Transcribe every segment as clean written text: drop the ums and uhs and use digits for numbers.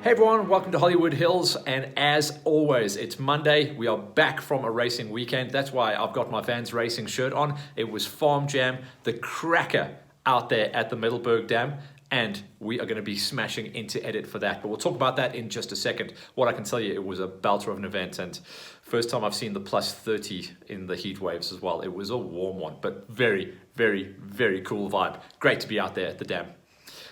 Hey everyone, welcome to Hollywood Hills, and as always, it's Monday. We are back from a racing weekend. That's why I've got my Vans Racing shirt on. It was Farm Jam, the cracker out there at the Middleburg Dam, and we are going to be smashing into edit for that. But we'll talk about that in just a second. What I can tell you, it was a belter of an event, and first time I've seen the plus 30 in the heat waves as well. It was a warm one, but very, very, very cool vibe. Great to be out there at the dam.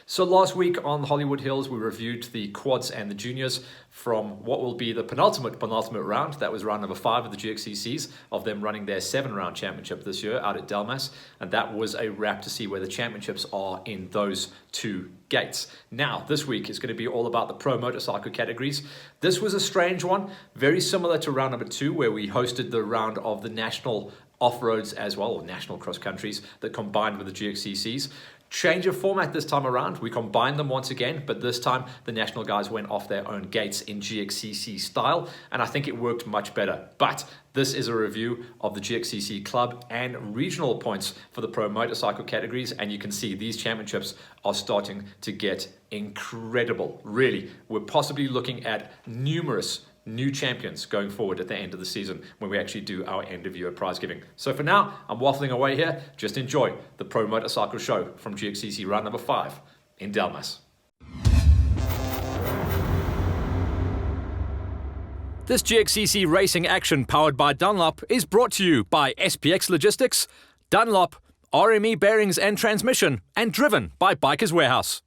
So last week on Hollywood Hills, we reviewed the quads and the juniors from what will be the penultimate round. That was round number 5 of the GXCCs, of them running their 7-round championship this year out at Delmas. And that was a wrap to see where the championships are in those two gates. Now, this week is going to be all about the pro motorcycle categories. This was a strange one, very similar to round number 2, where we hosted the round of the national off-roads as well, or national cross-countries that combined with the GXCCs. Change of format this time around. We combined them once again, but this time the national guys went off their own gates in GXCC style, and I think it worked much better. But this is a review of the GXCC club and regional points for the pro motorcycle categories, and you can see these championships are starting to get incredible. Really, we're possibly looking at numerous new champions going forward at the end of the season when we actually do our end of year prize giving. So for now, I'm waffling away here. Just enjoy the Pro Motorcycle Show from GXCC round number 5 in Delmas. This GXCC racing action powered by Dunlop is brought to you by SPX Logistics, Dunlop, RME Bearings and Transmission, and driven by Bikers Warehouse.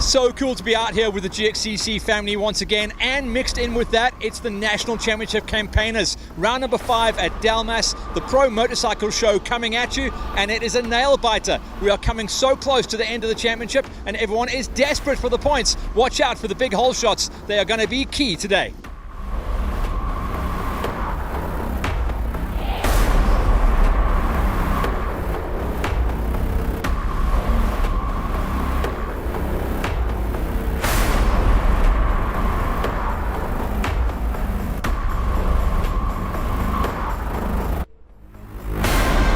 So cool to be out here with the GXCC family once again, and mixed in with that, it's the National Championship Campaigners. Round number 5 at Delmas, the Pro Motorcycle Show coming at you, and it is a nail-biter. We are coming so close to the end of the championship, and everyone is desperate for the points. Watch out for the big hole shots. They are going to be key today.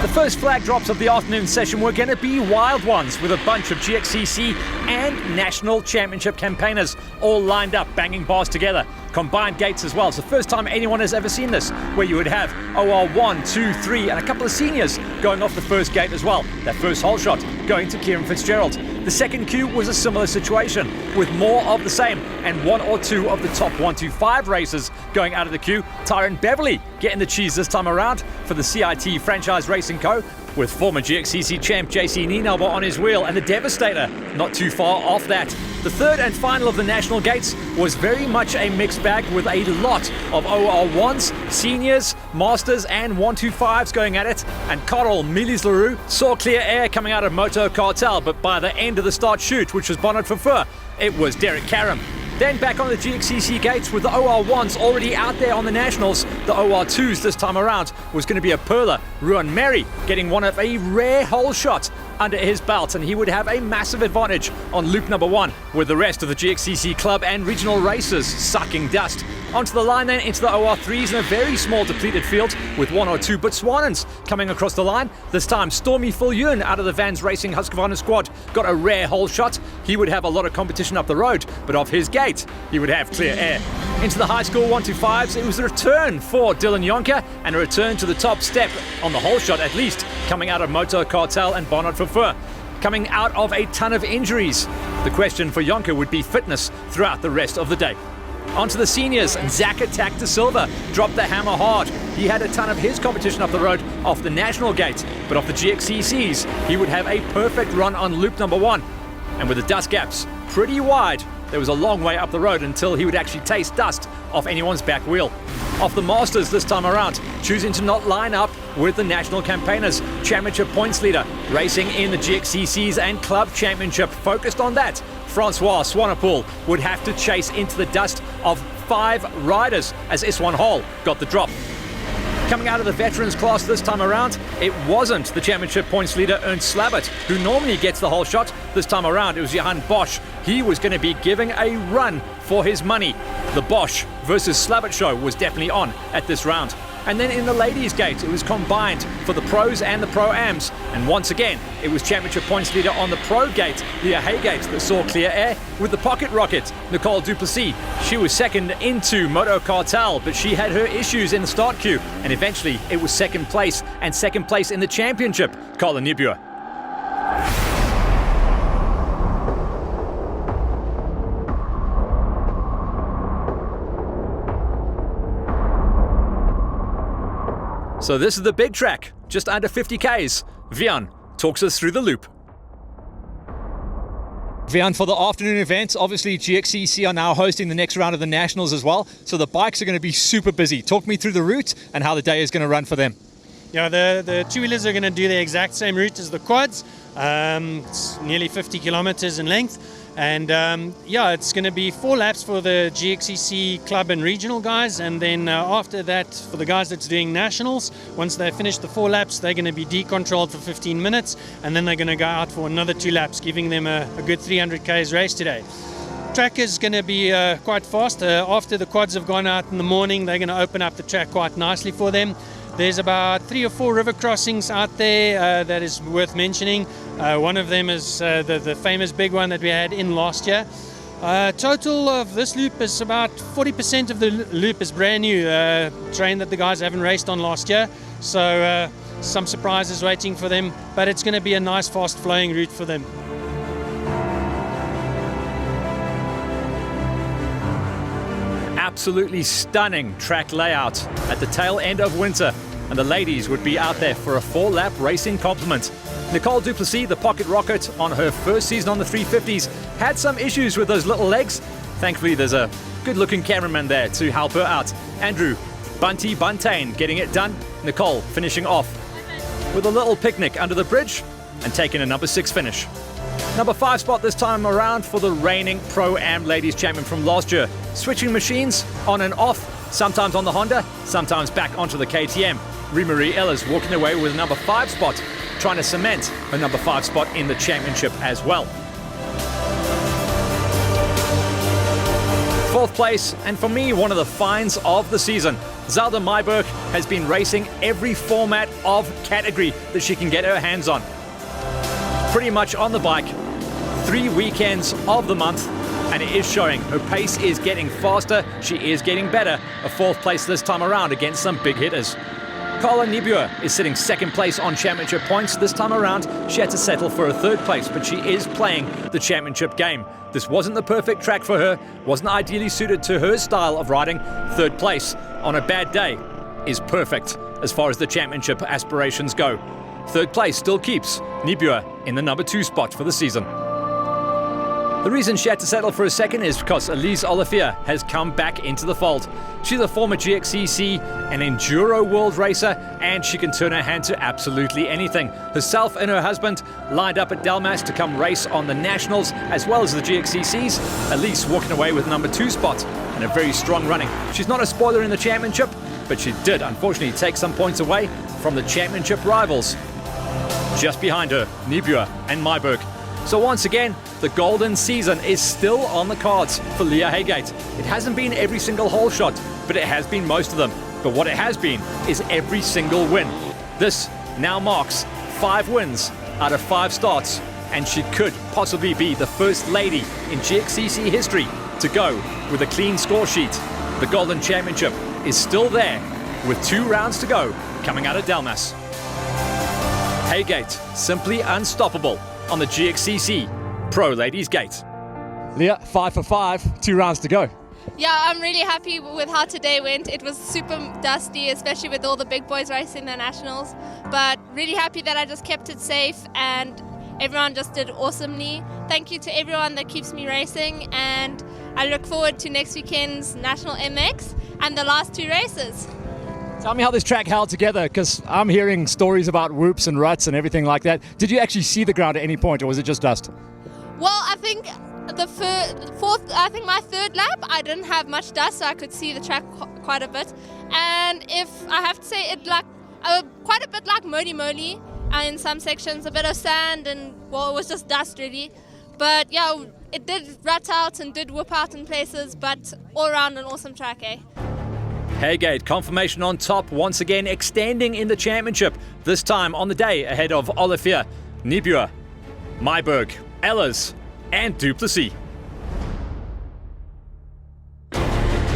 The first flag drops of the afternoon session were going to be wild ones, with a bunch of GXCC and National Championship campaigners all lined up, banging bars together. Combined gates as well. It's the first time anyone has ever seen this, where you would have OR 1, 2, 3, and a couple of seniors going off the first gate as well. That first hole shot going to Kieran Fitzgerald. The second queue was a similar situation, with more of the same, and 1 or 2 of the top 125 racers going out of the queue. Tyron Beverly getting the cheese this time around for the CIT Franchise Racing Co., with former GXCC champ JC Nienauber on his wheel, and the Devastator not too far off that. The third and final of the national gates was very much a mixed bag, with a lot of OR1s, seniors, masters and 125s going at it, and Carl Milis-Leroux saw clear air coming out of Moto Cartel, but by the end of the start shoot, which was Bonnet for Fur, it was Derek Karam. Then back on the GXCC gates with the OR1s already out there on the Nationals. The OR2s this time around was going to be a Perla. Ruan Merry getting one of a rare hole shot under his belt, and he would have a massive advantage on loop number 1, with the rest of the GXCC club and regional racers sucking dust. Onto the line then, into the OR3s in a very small depleted field, with 1 or 2 Botswanans coming across the line. This time Stormy Fulyun out of the Vans Racing Husqvarna squad got a rare hole shot. He would have a lot of competition up the road, but off his gate he would have clear air. Into the high school 125s, it was a return for Dylan Yonker, and a return to the top step on the hole shot, at least, coming out of Moto Cartel and Bonnet for Fur, coming out of a ton of injuries. The question for Yonker would be fitness throughout the rest of the day. Onto the seniors, and Zach Attack de Silva dropped the hammer hard. He had a ton of his competition up the road off the national gate, but off the GXCCs, he would have a perfect run on loop number 1. And with the dust gaps pretty wide, there was a long way up the road until he would actually taste dust off anyone's back wheel. Off the Masters this time around, choosing to not line up with the National Campaigners, Championship points leader, racing in the GXCCs and Club Championship, focused on that. Francois Swanepoel would have to chase into the dust of 5 riders as Iswan Hall got the drop. Coming out of the veterans class this time around, it wasn't the championship points leader Ernst Slabbert who normally gets the whole shot. This time around, it was Johan Bosch. He was going to be giving a run for his money. The Bosch versus Slabbert show was definitely on at this round. And then in the ladies' gate, it was combined for the pros and the pro-ams. And once again, it was championship points leader on the pro gate, Leah Haygate, that saw clear air with the pocket rocket, Nicole Duplessis. She was second into Moto Cartel, but she had her issues in the start queue. And eventually, it was second place, and second place in the championship, Colin Niebuhr. So this is the big track, just under 50 Ks. Vian talks us through the loop. Vian, for the afternoon events, obviously GXCC are now hosting the next round of the Nationals as well, so the bikes are going to be super busy. Talk me through the route and how the day is going to run for them. Yeah, the two-wheelers are going to do the exact same route as the quads. It's nearly 50 kilometers in length. And yeah, it's going to be 4 laps for the GXCC club and regional guys. And then after that, for the guys that's doing nationals, once they finish the 4 laps, they're going to be decontrolled for 15 minutes. And then they're going to go out for another 2 laps, giving them a good 300 Ks race today. Track is going to be quite fast. After the quads have gone out in the morning, they're going to open up the track quite nicely for them. There's about 3 or 4 river crossings out there that is worth mentioning. One of them is the famous big one that we had in last year. Total of this loop is about 40% of the loop is brand new, terrain that the guys haven't raced on last year. So some surprises waiting for them, but it's going to be a nice fast flowing route for them. Absolutely stunning track layout at the tail end of winter, and the ladies would be out there for a 4-lap racing complement. Nicole Duplessis, the pocket rocket on her first season on the 350s, had some issues with those little legs. Thankfully, there's a good-looking cameraman there to help her out. Andrew Bunty Buntain getting it done. Nicole finishing off with a little picnic under the bridge and taking a number 6 finish. Number 5 spot this time around for the reigning Pro-Am Ladies Champion from last year. Switching machines on and off, sometimes on the Honda, sometimes back onto the KTM. Remarie Ellis walking away with a number 5 spot, trying to cement a number 5 spot in the championship as well. 4th place, and for me, one of the finds of the season. Zelda Myberg has been racing every format of category that she can get her hands on. Pretty much on the bike, 3 weekends of the month, and it is showing. Her pace is getting faster, she is getting better. A 4th place this time around against some big hitters. Colin Niebuhr is sitting 2nd place on championship points. This time around, she had to settle for a 3rd place, but she is playing the championship game. This wasn't the perfect track for her, wasn't ideally suited to her style of riding. 3rd place on a bad day is perfect as far as the championship aspirations go. 3rd place still keeps Niebuhr in the number 2 spot for the season. The reason she had to settle for a 2nd is because Elise Olivier has come back into the fold. She's a former GXCC, an Enduro world racer, and she can turn her hand to absolutely anything. Herself and her husband lined up at Delmas to come race on the Nationals as well as the GXCCs. Elise walking away with number 2 spot and a very strong running. She's not a spoiler in the championship, but she did unfortunately take some points away from the championship rivals. Just behind her, Niebuhr and Myberg. So once again, the golden season is still on the cards for Leah Haygate. It hasn't been every single hole shot, but it has been most of them. But what it has been is every single win. This now marks 5 wins out of 5 starts, and she could possibly be the first lady in GXCC history to go with a clean score sheet. The Golden Championship is still there with 2 rounds to go coming out of Delmas. Haygate, simply unstoppable on the GXCC Pro Ladies Gate. Leah, 5 for 5, 2 rounds to go. Yeah, I'm really happy with how today went. It was super dusty, especially with all the big boys racing the Nationals. But really happy that I just kept it safe and everyone just did awesomely. Thank you to everyone that keeps me racing, and I look forward to next weekend's National MX and the last 2 races. Tell me how this track held together, because I'm hearing stories about whoops and ruts and everything like that. Did you actually see the ground at any point, or was it just dust? Well, I think I think my third lap, I didn't have much dust, so I could see the track quite a bit. And if I have to say, it like quite a bit like Modi Moli in some sections, a bit of sand and, well, it was just dust really. But yeah, it did rut out and did whip out in places, but all around an awesome track, eh? Haygate, confirmation on top, once again extending in the championship, this time on the day ahead of Olivier, Nibua, Myburg, Ehlers and Duplessis.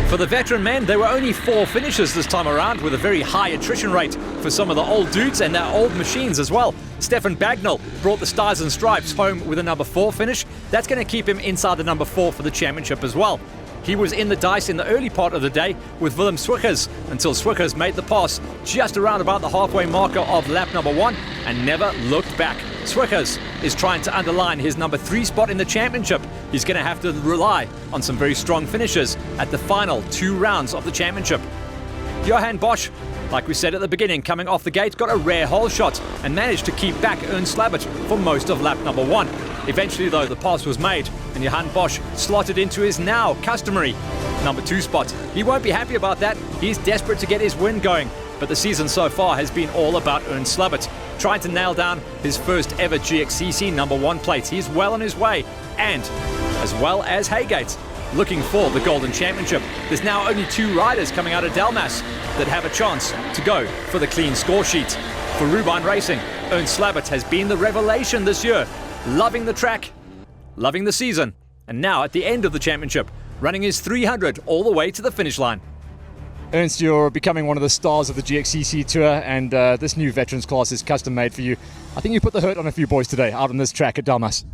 For the veteran men, there were only 4 finishes this time around, with a very high attrition rate for some of the old dudes and their old machines as well. Stefan Bagnall brought the Stars and Stripes home with a number 4 finish. That's going to keep him inside the number 4 for the championship as well. He was in the dice in the early part of the day with Willem Swiggers until Swiggers made the pass just around about the halfway marker of lap number 1 and never looked back. Swiggers is trying to underline his number 3 spot in the championship. He's going to have to rely on some very strong finishes at the final 2 rounds of the championship. Johan Bosch, like we said at the beginning, coming off the gate, got a rare hole shot and managed to keep back Ernst Slabbert for most of lap number 1. Eventually, though, the pass was made and Johan Bosch slotted into his now customary number 2 spot. He won't be happy about that. He's desperate to get his win going, but the season so far has been all about Ernst Slabbert, trying to nail down his first ever GXCC number 1 plate. He's well on his way, and as well as Haygate, looking for the Golden Championship. There's now only 2 riders coming out of Delmas that have a chance to go for the clean score sheet. For Rubine Racing, Ernst Slabbert has been the revelation this year, loving the track, loving the season, and now at the end of the championship, running his 300 all the way to the finish line. Ernst, you're becoming one of the stars of the GXCC Tour, and this new veterans class is custom made for you. I think you put the hurt on a few boys today out on this track at Delmas.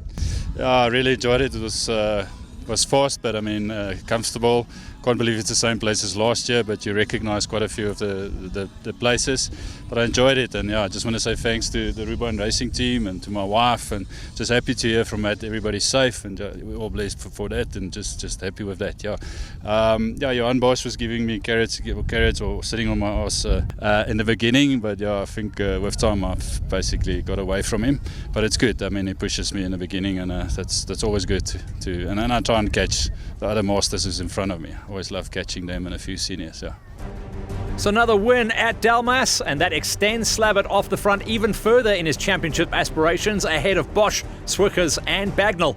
Yeah, I really enjoyed it. It was fast, but I mean comfortable. Can't believe it's the same place as last year, but you recognize quite a few of the places. But I enjoyed it, and yeah, I just want to say thanks to the Rubine Racing team and to my wife, and just happy to hear from that everybody's safe, and we're all blessed for that, and just happy with that. Johan Bosch was giving me carrots or sitting on my ass in the beginning, but yeah, I think with time I've basically got away from him. But it's good. I mean, he pushes me in the beginning, and that's always good to and then I try and catch the other masters who's in front of me. I always love catching them and a few seniors. Yeah. So another win at Delmas, and that extends Slabbert off the front even further in his championship aspirations, ahead of Bosch, Swiggers and Bagnall.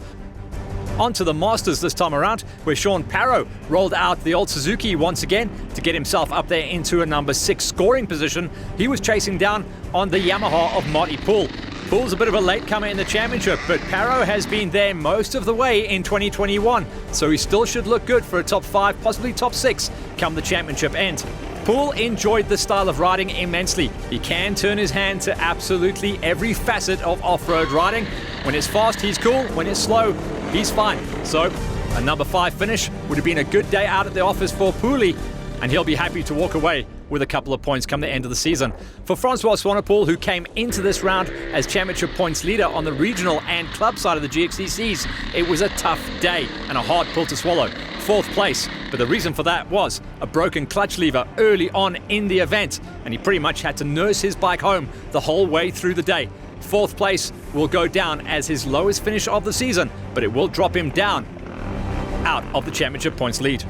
On to the Masters this time around, where Sean Parrow rolled out the old Suzuki once again to get himself up there into a number 6 scoring position. He was chasing down on the Yamaha of Marty Poole. Poole's a bit of a latecomer in the championship, but Parrow has been there most of the way in 2021, so he still should look good for a top 5, possibly top 6, come the championship end. Poole enjoyed this style of riding immensely. He can turn his hand to absolutely every facet of off-road riding. When it's fast, he's cool. When it's slow, he's fine. So a number 5 finish would have been a good day out at the office for Poole, and he'll be happy to walk away with a couple of points come the end of the season. For Francois Swanepoel, who came into this round as championship points leader on the regional and club side of the GXCCs, it was a tough day and a hard pill to swallow. 4th place, but the reason for that was a broken clutch lever early on in the event, and he pretty much had to nurse his bike home the whole way through the day. 4th place will go down as his lowest finish of the season, but it will drop him down out of the championship points lead.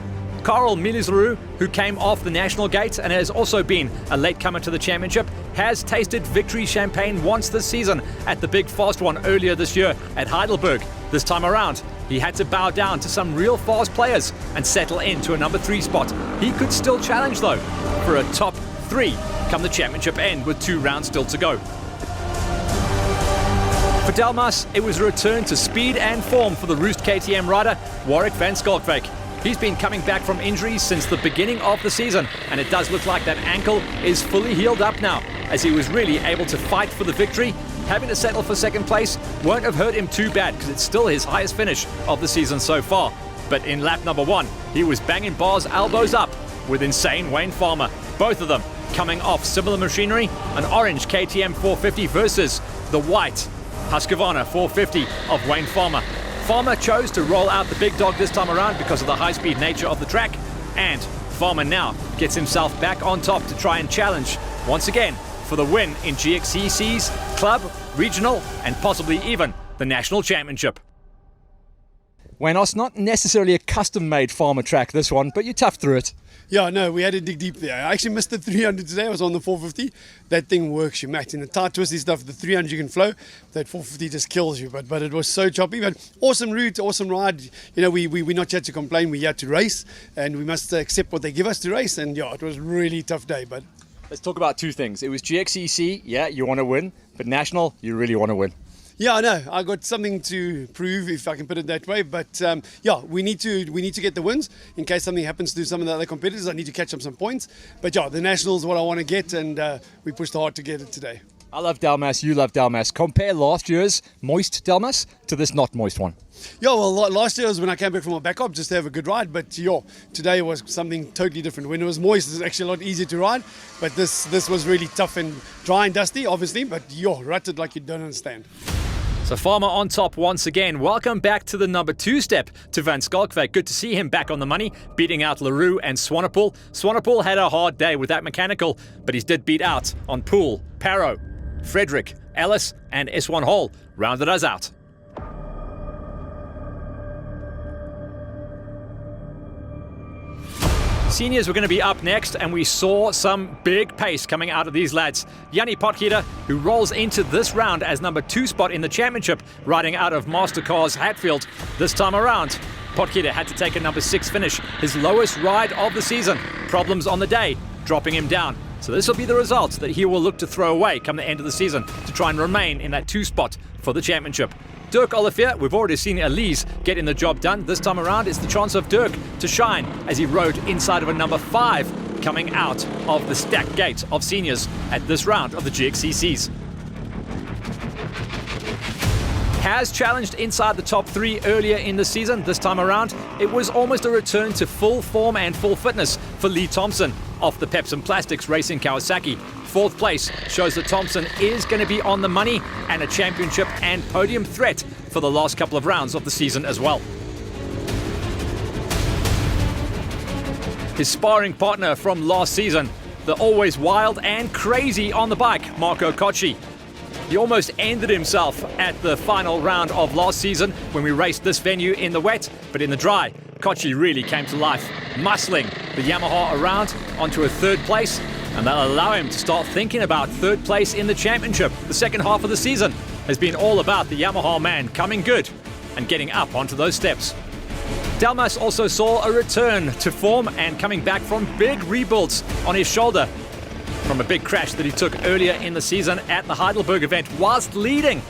Carl Milizarou, who came off the national gate and has also been a latecomer to the championship, has tasted victory champagne once this season at the big fast one earlier this year at Heidelberg. This time around, he had to bow down to some real fast players and settle into a number 3 spot. He could still challenge though for a top 3 come the championship end with 2 rounds still to go. For Delmas, it was a return to speed and form for the Roost KTM rider Warwick van Schalkwyk. He's been coming back from injuries since the beginning of the season, and it does look like that ankle is fully healed up now, as he was really able to fight for the victory. Having to settle for 2nd place won't have hurt him too bad, because it's still his highest finish of the season so far. But in lap number 1, he was banging bars elbows up with insane Wayne Farmer. Both of them coming off similar machinery, an orange KTM 450 versus the white Husqvarna 450 of Wayne Farmer. Farmer chose to roll out the big dog this time around because of the high-speed nature of the track, and Farmer now gets himself back on top to try and challenge once again for the win in GXCC's club, regional, and possibly even the national championship. Waynos, not necessarily a custom-made farmer track, this one, but you toughed through it. Yeah, no, we had to dig deep there. I actually missed the 300 today. I was on the 450. That thing works you, Matt. In the tight, twisty stuff, the 300 you can flow. That 450 just kills you. But it was so choppy. But awesome route, awesome ride. You know, we're not here to complain. We're here to race. And we must accept what they give us to race. And yeah, it was a really tough day. But Let's talk about two things. It was GXCC, yeah, you want to win. But National, you really want to win. yeah, I know. I got something to prove, if I can put it that way. But yeah, we need to get the wins in case something happens to some of the other competitors. I need to catch up some points. But yeah, the Nationals is what I want to get, and we pushed hard to get it today. I love Delmas, you love Delmas. Compare last year's moist Delmas to this not moist one. Yeah, well, last year was when I came back from my backup just to have a good ride. But yeah, today was something totally different. When it was moist, it was actually a lot easier to ride. But this was really tough and dry and dusty, obviously. But yeah, rutted like you don't understand. So Farmer on top once again. Welcome back to the number 2 step to Van Skalkwyk. Good to see him back on the money, beating out LaRue and Swanepoel. Swanepoel had a hard day with that mechanical, but he did beat out on Poole, Parrow, Frederick, Ellis and S1 Hall rounded us out. Seniors were going to be up next, and we saw some big pace coming out of these lads. Yanni Potgieter, who rolls into this round as number 2 spot in the championship, riding out of Mastercars Hatfield. This time around, Potgieter had to take a number 6 finish, his lowest ride of the season. Problems on the day, dropping him down. So this will be the result that he will look to throw away come the end of the season to try and remain in that 2 spot for the championship. Dirk Olivier, we've already seen Elise getting the job done. This time around, it's the chance of Dirk to shine as he rode inside of a number 5 coming out of the stacked gate of seniors at this round of the GXCCs. Has challenged inside the top 3 earlier in the season. This time around, it was almost a return to full form and full fitness for Lee Thompson off the Peps and Plastics racing Kawasaki. 4th place shows that Thompson is going to be on the money and a championship and podium threat for the last couple of rounds of the season as well. His sparring partner from last season, the always wild and crazy on the bike, Marco Cocci. He almost ended himself at the final round of last season when we raced this venue in the wet, but in the dry, Cocci really came to life, muscling the Yamaha around onto a 3rd place, and that'll allow him to start thinking about 3rd place in the championship. The second half of the season has been all about the Yamaha man coming good and getting up onto those steps. Delmas also saw a return to form and coming back from big rebuilds on his shoulder from a big crash that he took earlier in the season at the Heidelberg event whilst leading.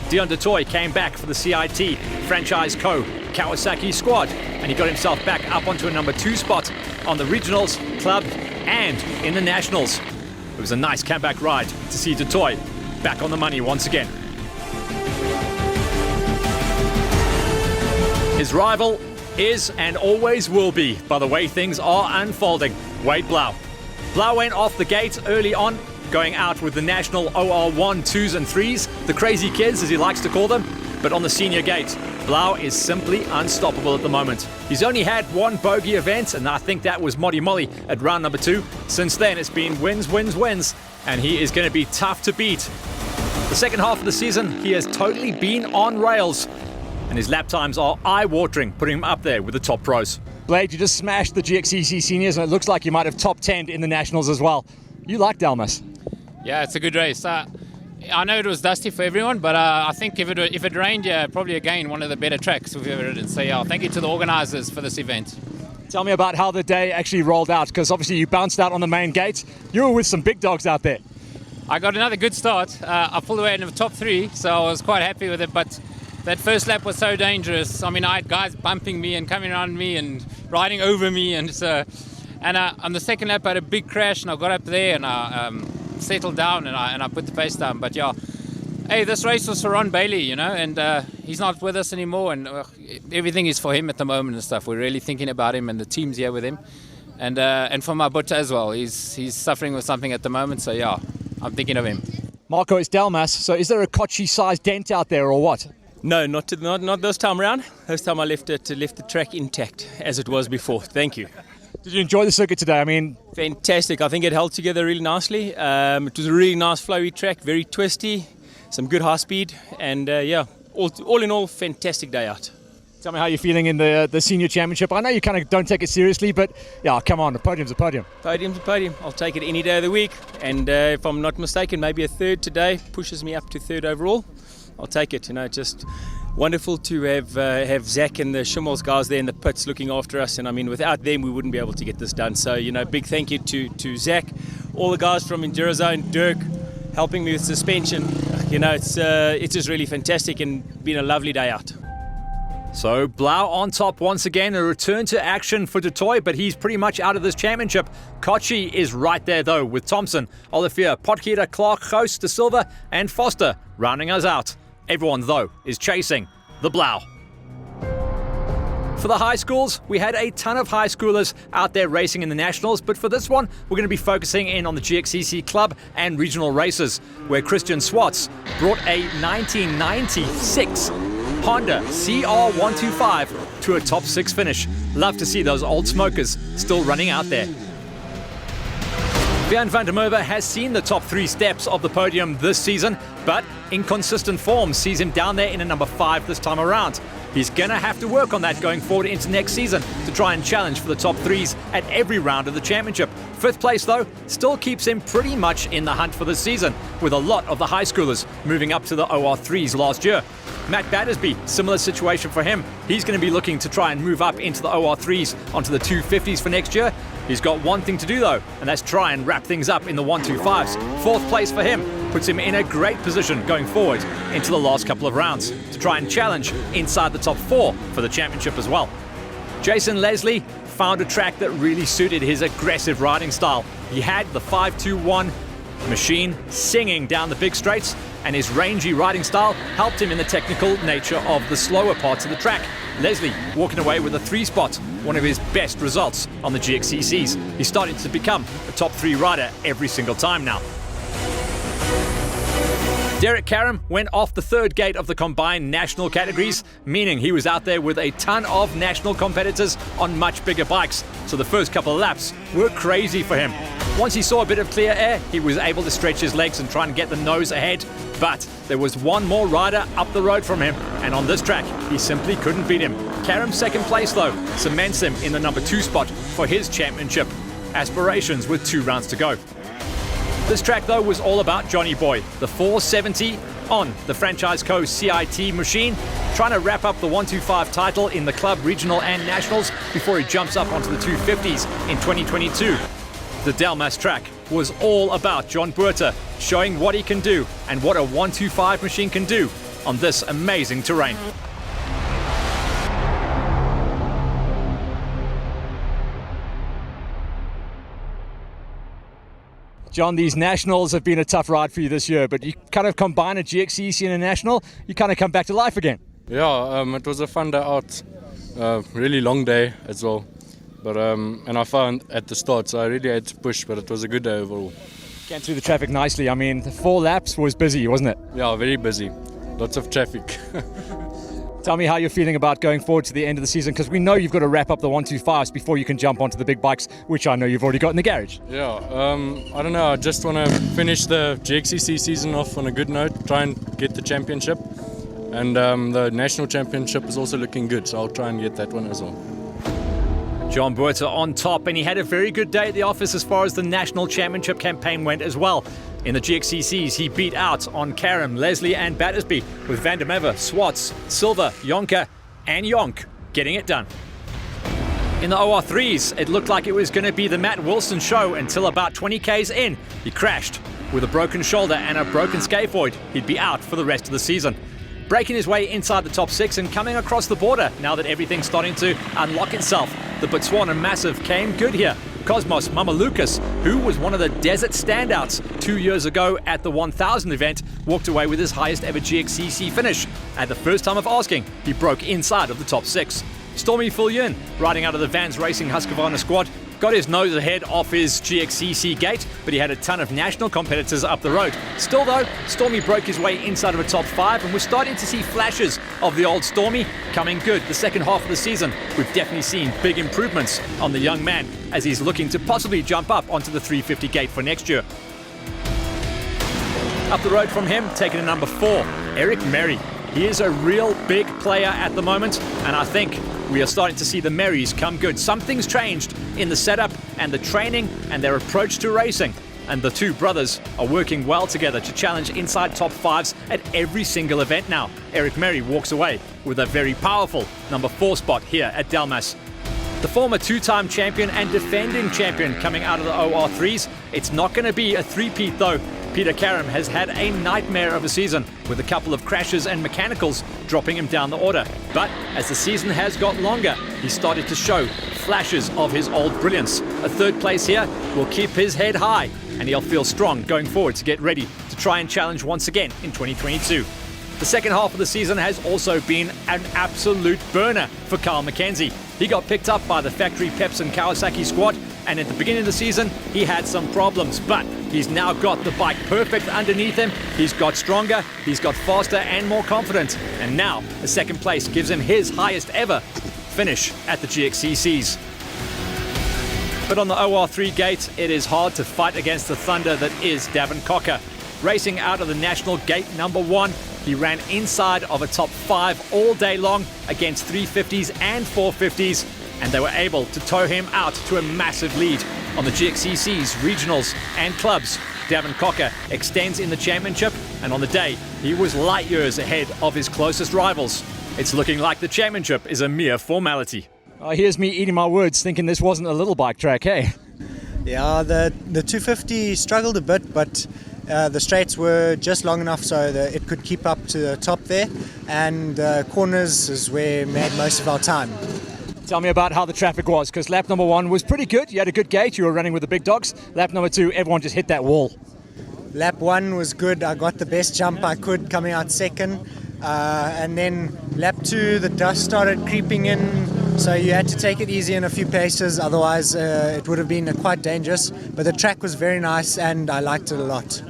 Dion de Toy came back for the CIT Franchise Co. Kawasaki squad, and he got himself back up onto a number 2 spot on the regionals, club and in the nationals. It was a nice comeback ride to see de Toy back on the money once again. His rival is and always will be, by the way things are unfolding, Wade Blau. Blau went off the gate early on, going out with the national OR1 2s and 3s, the crazy kids as he likes to call them, but on the senior gate, Blau is simply unstoppable at the moment. He's only had 1 bogey event, and I think that was Modi Molly at round number 2. Since then, it's been wins, wins, wins, and he is going to be tough to beat. The second half of the season, he has totally been on rails, and his lap times are eye-watering, putting him up there with the top pros. Blade, you just smashed the GXCC seniors, and it looks like you might have top 10 in the nationals as well. You like Delmas? Yeah, it's a good race. I know it was dusty for everyone, but I think if it rained, yeah, probably again one of the better tracks we've ever ridden. So yeah, thank you to the organisers for this event. Tell me about how the day actually rolled out, because obviously you bounced out on the main gate. You were with some big dogs out there. I got another good start. I pulled away in the top 3, so I was quite happy with it. But that first lap was so dangerous. I mean, I had guys bumping me and coming around me and riding over me, and on the second lap I had a big crash, and I got up there and I settled down and I put the pace down. But yeah, hey, this race was for Ron Bailey, you know, and he's not with us anymore, and everything is for him at the moment and stuff. We're really thinking about him, and the team's here with him, and for my Butta as well. He's suffering with something at the moment, so yeah, I'm thinking of him. Marco, it's Delmas, so is there a Cocci-sized dent out there or what? No, not this time around. This time I left the track intact as it was before. Thank you. Did you enjoy the circuit today? I mean, fantastic. I think it held together really nicely. It was a really nice flowy track, very twisty, some good high speed, and yeah, all in all, fantastic day out. Tell me how you're feeling in the senior championship. I know you kind of don't take it seriously, but yeah, come on, the podium's a podium. Podium's a podium. I'll take it any day of the week. And if I'm not mistaken, maybe a third today pushes me up to third overall. I'll take it. Just wonderful to have Zach and the Schimmels guys there in the pits looking after us. And I mean, without them, we wouldn't be able to get this done. So, big thank you to Zach, all the guys from Enduro Zone, Dirk, helping me with suspension. It's just really fantastic and been a lovely day out. So Blau on top once again, a return to action for Du Toit, but he's pretty much out of this championship. Kochi is right there though, with Thompson, Olivier, Potgieter, Clark, Goos, De Silva and Foster rounding us out. Everyone though is chasing the Blau. For the high schools, we had a ton of high schoolers out there racing in the nationals, but for this one, we're going to be focusing in on the GXCC club and regional races, where Christian Swartz brought a 1996 Honda CR125 to a top 6 finish. Love to see those old smokers still running out there. Björn van der Merwe has seen the top 3 steps of the podium this season, but inconsistent form sees him down there in a number 5 this time around. He's going to have to work on that going forward into next season to try and challenge for the top 3s at every round of the championship. 5th place, though, still keeps him pretty much in the hunt for this season, with a lot of the high schoolers moving up to the OR3s last year. Matt Battersby, similar situation for him. He's going to be looking to try and move up into the OR3s onto the 250s for next year. He's got one thing to do, though, and that's try and wrap things up in the 125s. 4th place for him puts him in a great position going forward into the last couple of rounds to try and challenge inside the top 4 for the championship as well. Jason Leslie found a track that really suited his aggressive riding style. He had the 521 machine singing down the big straights, and his rangy riding style helped him in the technical nature of the slower parts of the track. Leslie walking away with a 3 spot, one of his best results on the GXCCs. He's starting to become a top 3 rider every single time now. Derek Karam went off the 3rd gate of the combined national categories, meaning he was out there with a ton of national competitors on much bigger bikes. So the first couple of laps were crazy for him. Once he saw a bit of clear air, he was able to stretch his legs and try and get the nose ahead. But there was one more rider up the road from him, and on this track, he simply couldn't beat him. Karam's 2nd place, though, cements him in the number 2 spot for his championship aspirations with 2 rounds to go. This track, though, was all about Johnny Boy, the 470 on the Franchise Co. CIT machine, trying to wrap up the 125 title in the club, regional and nationals before he jumps up onto the 250s in 2022. The Delmas track was all about John Buerta showing what he can do and what a 125 machine can do on this amazing terrain. John, these nationals have been a tough ride for you this year, but you kind of combine a GXCC and a national, you kind of come back to life again. Yeah, it was a fun day out, really long day as well. But and I found at the start, so I really had to push, but it was a good day overall. Came through the traffic nicely. I mean, the 4 laps was busy, wasn't it? Yeah, very busy. Lots of traffic. Tell me how you're feeling about going forward to the end of the season, because we know you've got to wrap up the 125s before you can jump onto the big bikes, which I know you've already got in the garage. Yeah, I don't know. I just want to finish the GXCC season off on a good note, try and get the championship. And the national championship is also looking good, so I'll try and get that one as well. John Buerta on top, and he had a very good day at the office as far as the national championship campaign went as well. In the GXCCs, he beat out on Karam, Leslie and Battersby, with Van der Merwe, Swartz, Silva, Jonker and Jonk getting it done. In the OR3s, it looked like it was going to be the Matt Wilson show until about 20 Ks in. He crashed with a broken shoulder and a broken scaphoid. He'd be out for the rest of the season. Breaking his way inside the top 6 and coming across the border now that everything's starting to unlock itself. The Botswana Massive came good here. Cosmos Mamalukas, who was one of the desert standouts 2 years ago at the 1000 event, walked away with his highest ever GXCC finish. At the first time of asking, he broke inside of the top 6. Stormy Fillion, riding out of the Vans Racing Husqvarna squad, got his nose ahead off his GXCC gate, but he had a ton of national competitors up the road. Still though, Stormy broke his way inside of a top 5, and we're starting to see flashes of the old Stormy coming good. The second half of the season, we've definitely seen big improvements on the young man as he's looking to possibly jump up onto the 350 gate for next year. Up the road from him, taking a number 4, Eric Merry. He is a real big player at the moment, and I think we are starting to see the Merrys come good. Something's changed in the setup and the training and their approach to racing. And the two brothers are working well together to challenge inside top fives at every single event now. Eric Merry walks away with a very powerful number 4 spot here at Delmas. The former 2-time champion and defending champion coming out of the OR3s. It's not going to be a three-peat though. Peter Karam has had a nightmare of a season with a couple of crashes and mechanicals dropping him down the order. But as the season has got longer, he started to show flashes of his old brilliance. A third place here will keep his head high, and he'll feel strong going forward to get ready to try and challenge once again in 2022. The second half of the season has also been an absolute burner for Carl McKenzie. He got picked up by the factory Pepsi and Kawasaki squad, and at the beginning of the season, he had some problems, but he's now got the bike perfect underneath him. He's got stronger, he's got faster and more confident, and now a second place gives him his highest ever finish at the GXCCs. But on the OR3 gate, it is hard to fight against the thunder that is Davin Cocker. Racing out of the national gate number 1, he ran inside of a top 5 all day long against 350s and 450s, and they were able to tow him out to a massive lead on the GXCCs, regionals and clubs. Davin Cocker extends in the championship, and on the day, he was light years ahead of his closest rivals. It's looking like the championship is a mere formality. Oh, here's me eating my words, thinking this wasn't a little bike track, hey? Yeah, the 250 struggled a bit, but the straights were just long enough so that it could keep up to the top there, and corners is where we made most of our time. Tell me about how the traffic was, because lap number 1 was pretty good. You had a good gate, you were running with the big dogs. Lap number 2, everyone just hit that wall. Lap 1 was good. I got the best jump I could coming out second, and then lap 2 the dust started creeping in, so you had to take it easy in a few places, otherwise it would have been quite dangerous. But the track was very nice and I liked it a lot.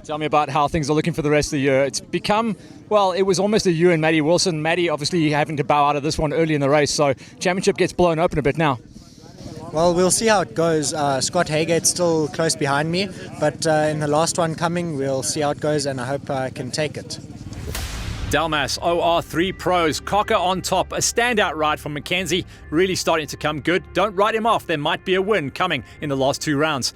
Tell me about how things are looking for the rest of the year. It's become, well, it was almost a you and Maddie Wilson. Maddie obviously having to bow out of this one early in the race, so championship gets blown open a bit now. Well, we'll see how it goes. Scott Haygate's still close behind me, but in the last one coming, we'll see how it goes, and I hope I can take it. Delmas OR3 Pros, Cocker on top, a standout ride from McKenzie, really starting to come good. Don't write him off, there might be a win coming in the last 2 rounds.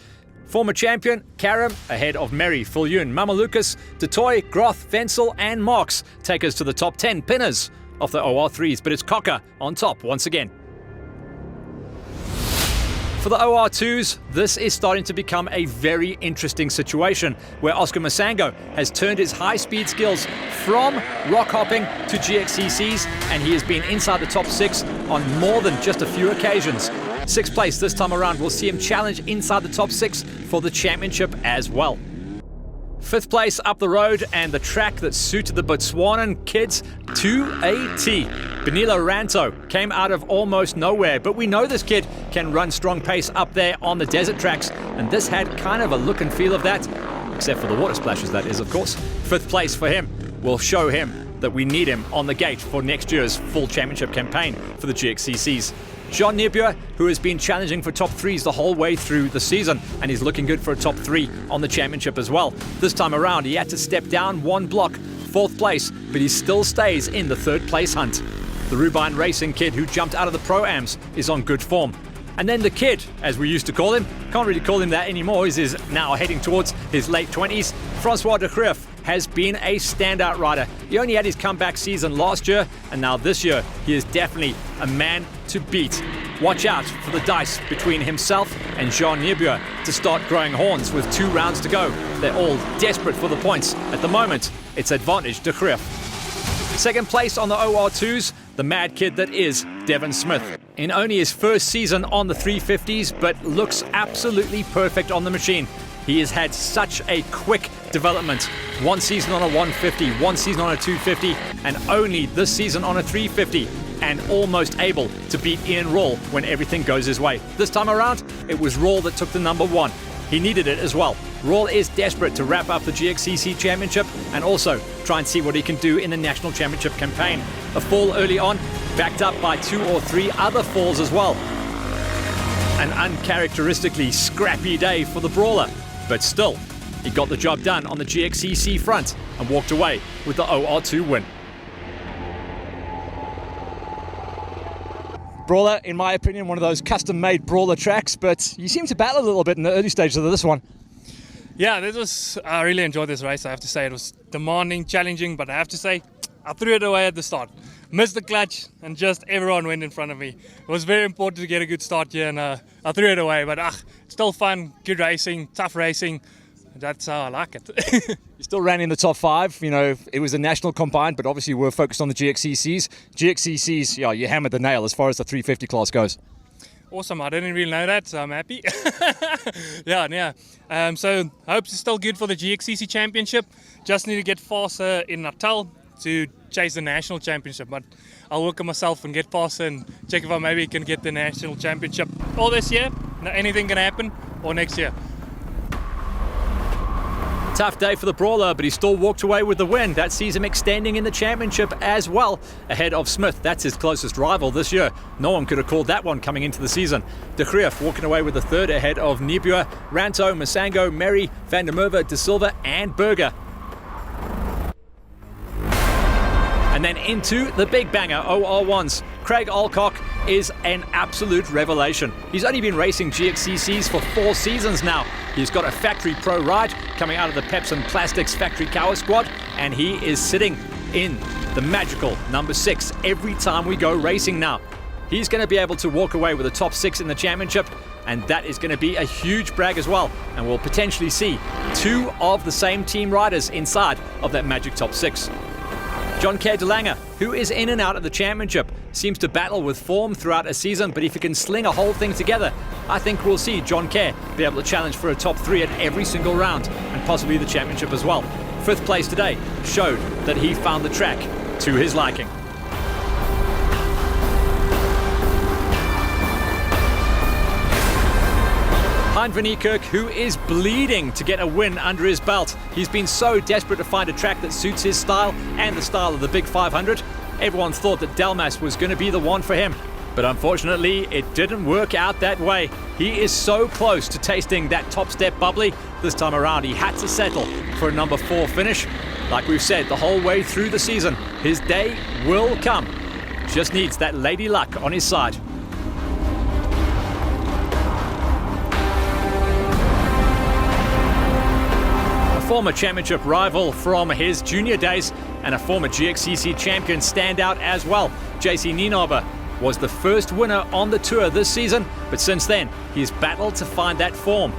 Former champion, Karam, ahead of Merry, Fulyun, Mama Lucas, Detoy, Groth, Wenzel and Marks take us to the top 10 pinners of the OR3s, but it's Cocker on top once again. For the OR2s, this is starting to become a very interesting situation where Oscar Masango has turned his high-speed skills from rock hopping to GXCCs, and he has been inside the top 6 on more than just a few occasions. 6th place this time around will see him challenge inside the top 6 for the championship as well. 5th place up the road, and the track that suited the Botswanan kids to a T. Benila Ranto came out of almost nowhere, but we know this kid can run strong pace up there on the desert tracks, and this had kind of a look and feel of that, except for the water splashes, that is, of course. 5th place for him will show him that we need him on the gate for next year's full championship campaign for the GXCCs. Jean Niebuhr, who has been challenging for top 3s the whole way through the season, and he's looking good for a top 3 on the championship as well. This time around, he had to step down 1 block, 4th place, but he still stays in the 3rd place hunt. The Rubine Racing kid who jumped out of the Pro-Ams is on good form. And then the kid, as we used to call him, can't really call him that anymore, he's now heading towards his late 20s, Francois de Grief has been a standout rider. He only had his comeback season last year, and now this year he is definitely a man to beat. Watch out for the dice between himself and Jean Niebuhr to start growing horns with 2 rounds to go. They're all desperate for the points. At the moment, it's advantage de Grief. 2nd place on the OR2s, the mad kid that is Devon Smith. In only his first season on the 350s, but looks absolutely perfect on the machine. He has had such a quick development. 1 season on a 150, 1 season on a 250, and only this season on a 350, and almost able to beat Ian Rawle when everything goes his way. This time around, it was Rawle that took the number 1. He needed it as well. Rawle is desperate to wrap up the GXCC Championship and also try and see what he can do in the National Championship campaign. A fall early on, backed up by 2 or 3 other falls as well. An uncharacteristically scrappy day for the brawler, but still, he got the job done on the GXCC front and walked away with the OR2 win. Brawler, in my opinion, one of those custom-made brawler tracks, but you seem to battle a little bit in the early stages of this one. Yeah, I really enjoyed this race, I have to say. It was demanding, challenging, but I have to say, I threw it away at the start. Missed the clutch, and just everyone went in front of me. It was very important to get a good start here, and I threw it away, but still fun, good racing, tough racing. That's how I like it. You still ran in the top 5. You know, it was a national combine, but obviously we're focused on the GXCCs. GXCCs, yeah, you hammered the nail as far as the 350 class goes. Awesome, I didn't really know that, so I'm happy. yeah. So hopes is still good for the GXCC championship. Just need to get faster in Natal to chase the national championship, but I'll work on myself and get faster and check if I maybe can get the national championship or this year. Anything can happen, or next year. Tough day for the Brawler, but he still walked away with the win. That sees him extending in the championship as well, ahead of Smith. That's his closest rival this year. No one could have called that one coming into the season. De Greef walking away with the third ahead of Nibua, Ranto, Masango, Merry, Van der Merwe, De Silva and Berger. And then into the big banger, OR1s. Craig Alcock is an absolute revelation. He's only been racing GXCCs for 4 seasons now. He's got a factory pro ride coming out of the Pepson Plastics factory Cower squad, and he is sitting in the magical number 6 every time we go racing now. He's going to be able to walk away with a top 6 in the championship, and that is going to be a huge brag as well. And we'll potentially see 2 of the same team riders inside of that magic top 6. John Kerr de Lange, who is in and out of the championship, seems to battle with form throughout a season, but if he can sling a whole thing together, I think we'll see John Kerr be able to challenge for a top 3 at every single round, and possibly the championship as well. 5th place today showed that he found the track to his liking. Hein van Niekerk, who is bleeding to get a win under his belt. He's been so desperate to find a track that suits his style and the style of the Big 500. Everyone thought that Delmas was going to be the one for him, but unfortunately it didn't work out that way. He is so close to tasting that top step bubbly. This time around he had to settle for a number 4 finish. Like we've said the whole way through the season, his day will come. Just needs that lady luck on his side. Former championship rival from his junior days and a former GXCC champion standout as well. JC Nienaber was the first winner on the tour this season, but since then he's battled to find that form.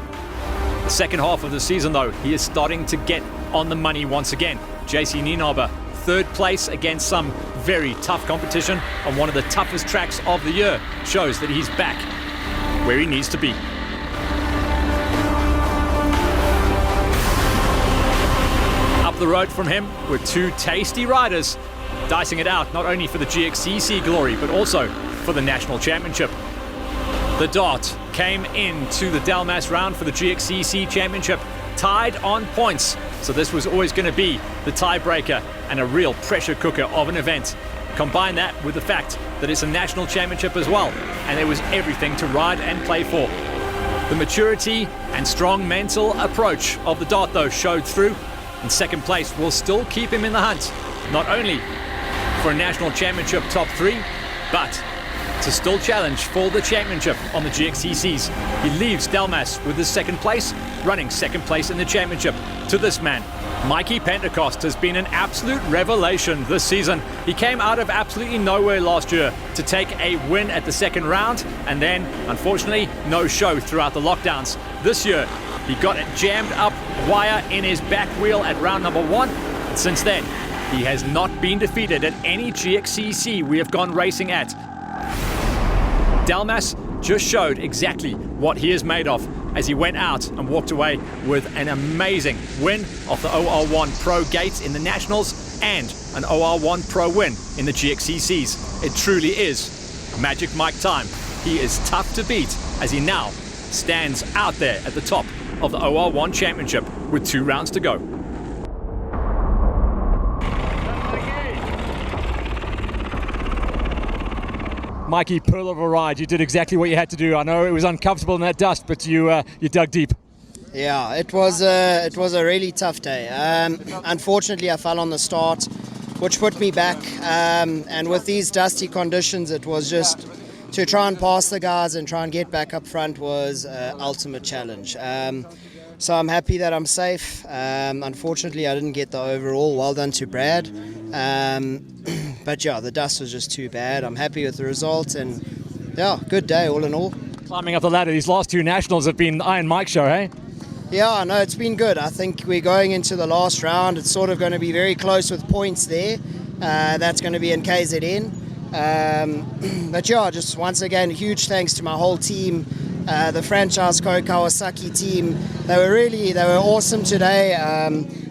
The second half of the season though, he is starting to get on the money once again. JC Nienaber, 3rd place against some very tough competition on one of the toughest tracks of the year, shows that he's back where he needs to be. The road from him were 2 tasty riders, dicing it out not only for the GXCC glory but also for the national championship. The Dart came into the Delmas round for the GXCC championship tied on points, so this was always going to be the tiebreaker and a real pressure cooker of an event. Combine that with the fact that it's a national championship as well, and there was everything to ride and play for. The maturity and strong mental approach of the Dart though showed through. And 2nd place will still keep him in the hunt, not only for a national championship top 3, but to still challenge for the championship on the GXCCs. He leaves Delmas with his 2nd place, running 2nd place in the championship. To this man, Mikey Pentecost has been an absolute revelation this season. He came out of absolutely nowhere last year to take a win at the 2nd round, and then, unfortunately, no show throughout the lockdowns. This year, he got a jammed up wire in his back wheel at round number 1. And since then, he has not been defeated at any GXCC we have gone racing at. Delmas just showed exactly what he is made of as he went out and walked away with an amazing win off the OR1 Pro Gates in the Nationals and an OR1 Pro win in the GXCCs. It truly is Magic Mike time. He is tough to beat as he now stands out there at the top of the OR1 Championship with 2 rounds to go. Mikey, pearl of a ride. You did exactly what you had to do. I know it was uncomfortable in that dust, but you dug deep. Yeah, it was a really tough day. Unfortunately, I fell on the start, which put me back. And with these dusty conditions, it was just to try and pass the guys and try and get back up front was ultimate challenge. So I'm happy that I'm safe. Unfortunately, I didn't get the overall. Well done to Brad. But yeah, the dust was just too bad. I'm happy with the result, and yeah, good day all in all. Climbing up the ladder, these last two nationals have been Iron Mike show, hey? Yeah, no, it's been good. I think we're going into the last round. It's sort of going to be very close with points there. That's going to be in KZN. But yeah, just once again, huge thanks to my whole team, the franchise Kawasaki team. They were awesome today.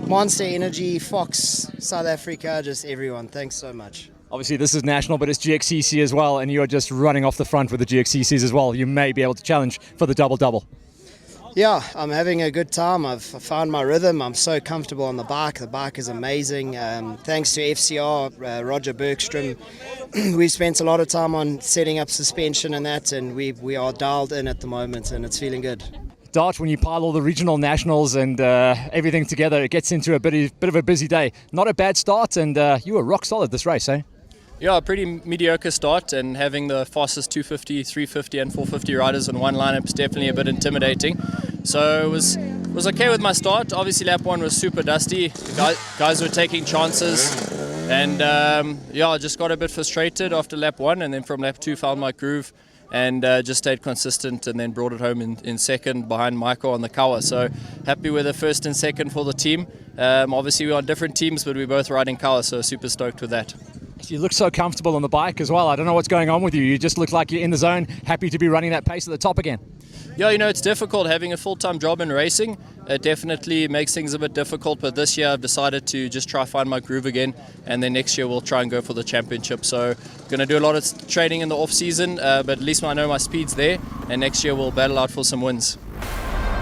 Monster Energy, Fox, South Africa, just everyone. Thanks so much. Obviously, this is national, but it's GXCC as well, and you're just running off the front with the GXCCs as well. You may be able to challenge for the double-double. Yeah, I'm having a good time. I've found my rhythm. I'm so comfortable on the bike. The bike is amazing. Thanks to FCR, Roger Bergstrom. We've spent a lot of time on setting up suspension and that, and we are dialed in at the moment, and it's feeling good. Dart, when you pile all the regional nationals and everything together, it gets into a bit of a busy day. Not a bad start, and you were rock solid this race, eh? Yeah, a pretty mediocre start, and having the fastest 250, 350 and 450 riders in one lineup is definitely a bit intimidating. So it was okay with my start. Obviously lap 1 was super dusty. The guys were taking chances, and I just got a bit frustrated after lap 1, and then from lap 2 found my groove and just stayed consistent, and then brought it home in second behind Michael on the Kawa. So happy with the first and second for the team. Obviously we're on different teams, but we're both riding Kawa, so super stoked with that. You look so comfortable on the bike as well. I don't know what's going on with you. You just look like you're in the zone, happy to be running that pace at the top again. Yeah, it's difficult having a full-time job in racing. It definitely makes things a bit difficult, but this year I've decided to just try find my groove again, and then next year we'll try and go for the championship. So going to do a lot of training in the off-season, but at least I know my speed's there, and next year we'll battle out for some wins.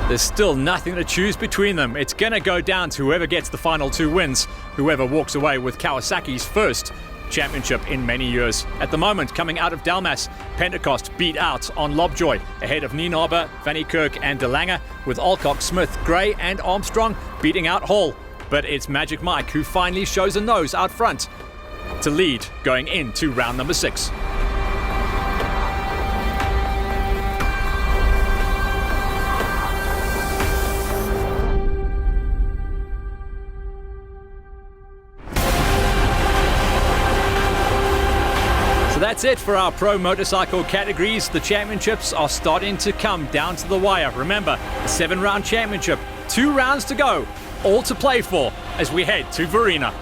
There's still nothing to choose between them. It's going to go down to whoever gets the final 2 wins, whoever walks away with Kawasaki's first championship in many years. At the moment, coming out of Delmas, Pentecost beat out on Lobjoy ahead of Nienaber, Van Niekerk and De Lange, with Alcock, Smith, Gray and Armstrong beating out Hall. But it's Magic Mike who finally shows a nose out front to lead going into round number 6. So that's it for our pro motorcycle categories. The championships are starting to come down to the wire. Remember, the 7-round championship, 2 rounds to go, all to play for as we head to Verena.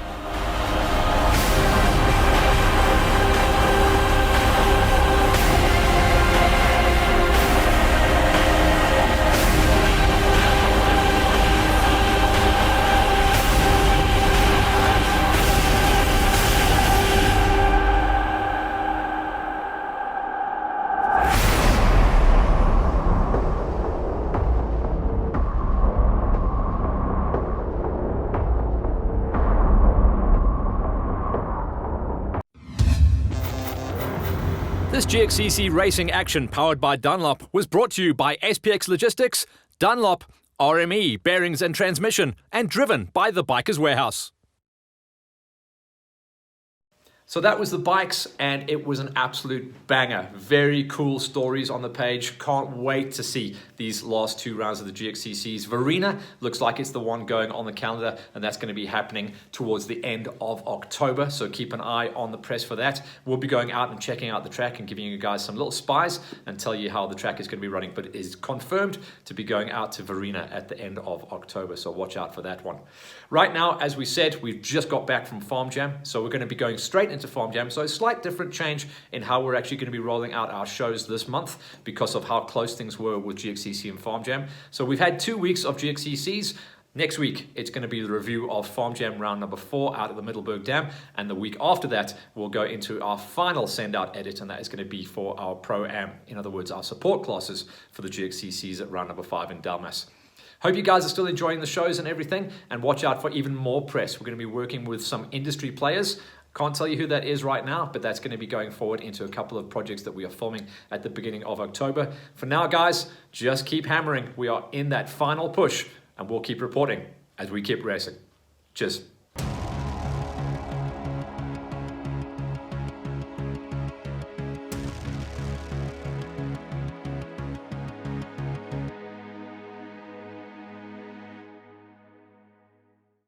This GXCC racing action powered by Dunlop was brought to you by SPX Logistics, Dunlop, RME, Bearings and Transmission, and driven by the Bikers Warehouse. So that was the bikes, and it was an absolute banger. Very cool stories on the page. Can't wait to see these last 2 rounds of the GXCCs. Verena looks like it's the one going on the calendar, and that's going to be happening towards the end of October. So keep an eye on the press for that. We'll be going out and checking out the track and giving you guys some little spies and tell you how the track is going to be running. But it is confirmed to be going out to Verena at the end of October. So watch out for that one. Right now, as we said, we've just got back from Farm Jam. So we're going to be going straight into Farm Jam. So a slight different change in how we're actually going to be rolling out our shows this month because of how close things were with GXCC and Farm Jam. So we've had 2 weeks of GXCCs. Next week, it's going to be the review of Farm Jam round number 4 out at the Middleburg Dam. And the week after that, we'll go into our final send-out edit, and that is going to be for our Pro-Am. In other words, our support classes for the GXCCs at round number 5 in Delmas. Hope you guys are still enjoying the shows and everything, and watch out for even more press. We're going to be working with some industry players. Can't tell you who that is right now, but that's going to be going forward into a couple of projects that we are filming at the beginning of October. For now, guys, just keep hammering. We are in that final push, and we'll keep reporting as we keep racing. Cheers.